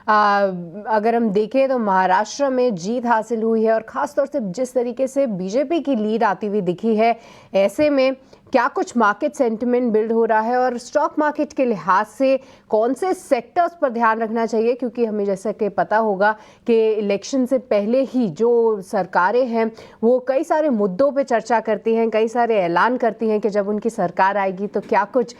अगर हम देखें तो महाराष्ट्र में जीत हासिल हुई है और ख़ासतौर से जिस तरीके से बीजेपी की लीड आती हुई दिखी है, ऐसे में क्या कुछ मार्केट सेंटिमेंट बिल्ड हो रहा है और स्टॉक मार्केट के लिहाज से कौन से सेक्टर्स पर ध्यान रखना चाहिए? क्योंकि हमें जैसा कि पता होगा कि इलेक्शन से पहले ही जो सरकारें हैं वो कई सारे मुद्दों पे चर्चा करती हैं, कई सारे ऐलान करती हैं कि जब उनकी सरकार आएगी तो क्या कुछ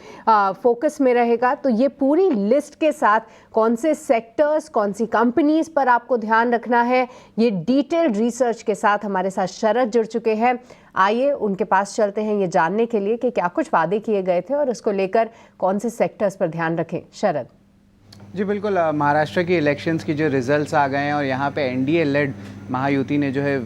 फोकस में रहेगा। तो ये पूरी लिस्ट के साथ कौन से सेक्टर्स, कौन सी कंपनीज पर आपको ध्यान रखना है, ये डिटेल्ड रिसर्च के साथ हमारे साथ शरद जुड़ चुके हैं। आइए उनके पास चलते हैं ये जानने के लिए कि क्या कुछ वादे किए गए थे और उसको लेकर कौन से सेक्टर्स पर ध्यान रखें। शरद जी बिल्कुल, महाराष्ट्र की इलेक्शंस की जो रिजल्ट्स आ गए हैं और यहाँ पे एनडीए लेड महायुति ने जो है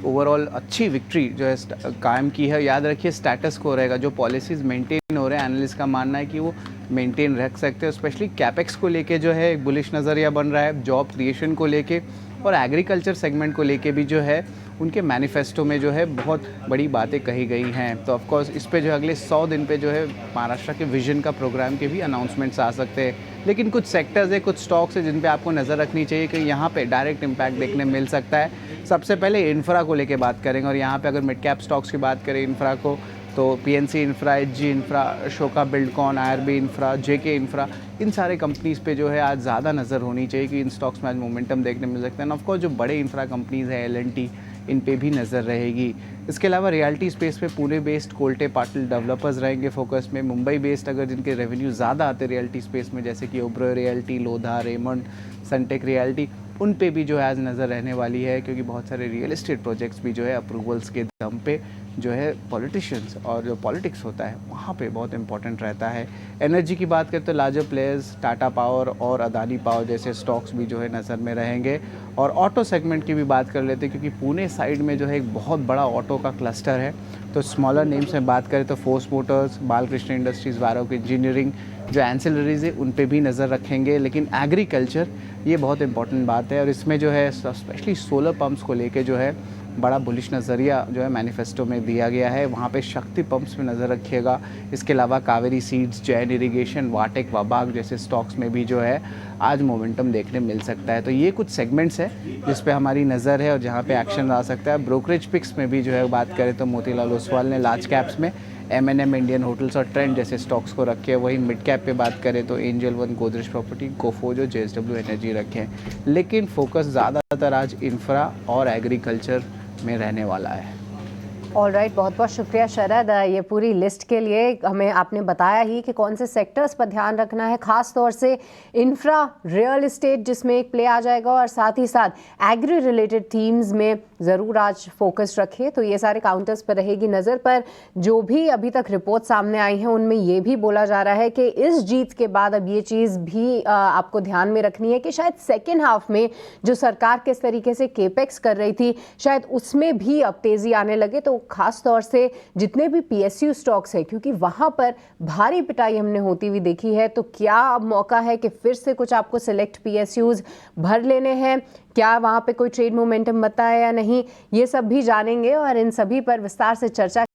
ओवरऑल अच्छी विक्ट्री जो है कायम की है। याद रखिए स्टेटस को रहेगा, जो पॉलिसीज़ मेंटेन हो रहे हैं, एनालिस्ट का मानना है कि वो मेंटेन रख सकते हैं। स्पेशली कैपेक्स को लेके जो है एक बुलिश नज़रिया बन रहा है, जॉब क्रिएशन को लेके और एग्रीकल्चर सेगमेंट को लेके भी जो है उनके मैनिफेस्टो में जो है बहुत बड़ी बातें कही गई हैं। तो ऑफकोर्स इस पे जो है अगले 100 दिन पे जो है महाराष्ट्र के विजन का प्रोग्राम के भी अनाउंसमेंट्स आ सकते हैं। लेकिन कुछ सेक्टर्स है, कुछ स्टॉक्स है जिन पे आपको नज़र रखनी चाहिए कि यहाँ पे डायरेक्ट इम्पैक्ट देखने मिल सकता है। सबसे पहले इंफ्रा को लेके बात करेंगे और यहाँ पे अगर मिड कैप स्टॉक्स की बात करें इंफ्रा को, तो PNC infra, HG infra, Ashoka Buildcon, IRB infra, JK infra, इन सारे कंपनीज़ पे जो है आज ज़्यादा नज़र होनी चाहिए कि इन स्टॉक्स में आज मोमेंटम देखने मिल सकता है। ऑफकोर्स जो बड़े इंफ्रा कंपनीज़ हैं एल&टी, इन पे भी नज़र रहेगी। इसके अलावा रियल्टी स्पेस पे पुणे बेस्ड कोल्टे पाटिल डेवलपर्स रहेंगे फोकस में। मुंबई बेस्ड अगर जिनके रेवेन्यू ज़्यादा आते रियल्टी स्पेस में, जैसे कि Oberoi realty, Lodha, Raymond, Sunteck realty, उन पे भी जो है आज नज़र रहने वाली है, क्योंकि बहुत सारे रियल एस्टेट प्रोजेक्ट्स भी जो है अप्रूवल्स के दम पे जो है पॉलिटिशियंस और जो पॉलिटिक्स होता है वहाँ पे बहुत इंपॉर्टेंट रहता है। एनर्जी की बात करें तो लार्जर प्लेयर्स टाटा पावर और अदानी पावर जैसे स्टॉक्स भी जो है नज़र में रहेंगे। और ऑटो सेगमेंट की भी बात कर लेते हैं, क्योंकि पुणे साइड में जो है एक बहुत बड़ा ऑटो का क्लस्टर है। तो स्मॉलर नेम्स में बात करें तो Force Motors, Balkrishna Industries, Varroc engineering, जो एंसिलरीज है उन पे भी नज़र रखेंगे। लेकिन एग्रीकल्चर ये बहुत इंपॉर्टेंट बात है और इसमें जो है स्पेशली सोलर पंप्स को लेके जो है बड़ा बुलिश नज़रिया जो है मैनिफेस्टो में दिया गया है। वहाँ पे शक्ति पंप्स पे नज़र रखिएगा। इसके अलावा कावेरी सीड्स, जैन इरिगेशन, वाटेक, वाबाग जैसे स्टॉक्स में भी जो है आज मोमेंटम देखने मिल सकता है। तो ये कुछ सेगमेंट्स है जिस पे हमारी नज़र है और जहाँ पे एक्शन आ सकता है। ब्रोकरेज पिक्स में भी जो है बात करें तो मोतीलाल ओसवाल ने लार्ज कैप्स में M&M, इंडियन होटल्स और ट्रेंड जैसे स्टॉक्स को रखे हैं। वहीं मिड कैप पे बात करें तो Angel One, Godrej property, Coforge, JSW energy रखे हैं। लेकिन फोकस ज़्यादातर आज इंफ्रा और एग्रीकल्चर में रहने वाला है। ऑलराइट, बहुत बहुत शुक्रिया शरद, ये पूरी लिस्ट के लिए। हमें आपने बताया ही कि कौन से सेक्टर्स पर ध्यान रखना है, खास तौर से इंफ्रा, रियल एस्टेट जिसमें एक प्ले आ जाएगा और साथ ही साथ एग्री रिलेटेड थीम्स में ज़रूर आज फोकस रखें। तो ये सारे काउंटर्स पर रहेगी नज़र। पर जो भी अभी तक रिपोर्ट सामने आई हैं उनमें ये भी बोला जा रहा है कि इस जीत के बाद अब ये चीज़ भी आपको ध्यान में रखनी है कि शायद सेकेंड हाफ में जो सरकार किस तरीके से केपेक्स कर रही थी शायद उसमें भी अब तेज़ी आने लगे। तो खास तौर से जितने भी PSU स्टॉक्स है, क्योंकि वहां पर भारी पिटाई हमने होती हुई देखी है, तो क्या अब मौका है कि फिर से कुछ आपको सिलेक्ट PSUs भर लेने हैं? क्या वहां पे कोई ट्रेड मोमेंटम बनता है या नहीं, ये सब भी जानेंगे और इन सभी पर विस्तार से चर्चा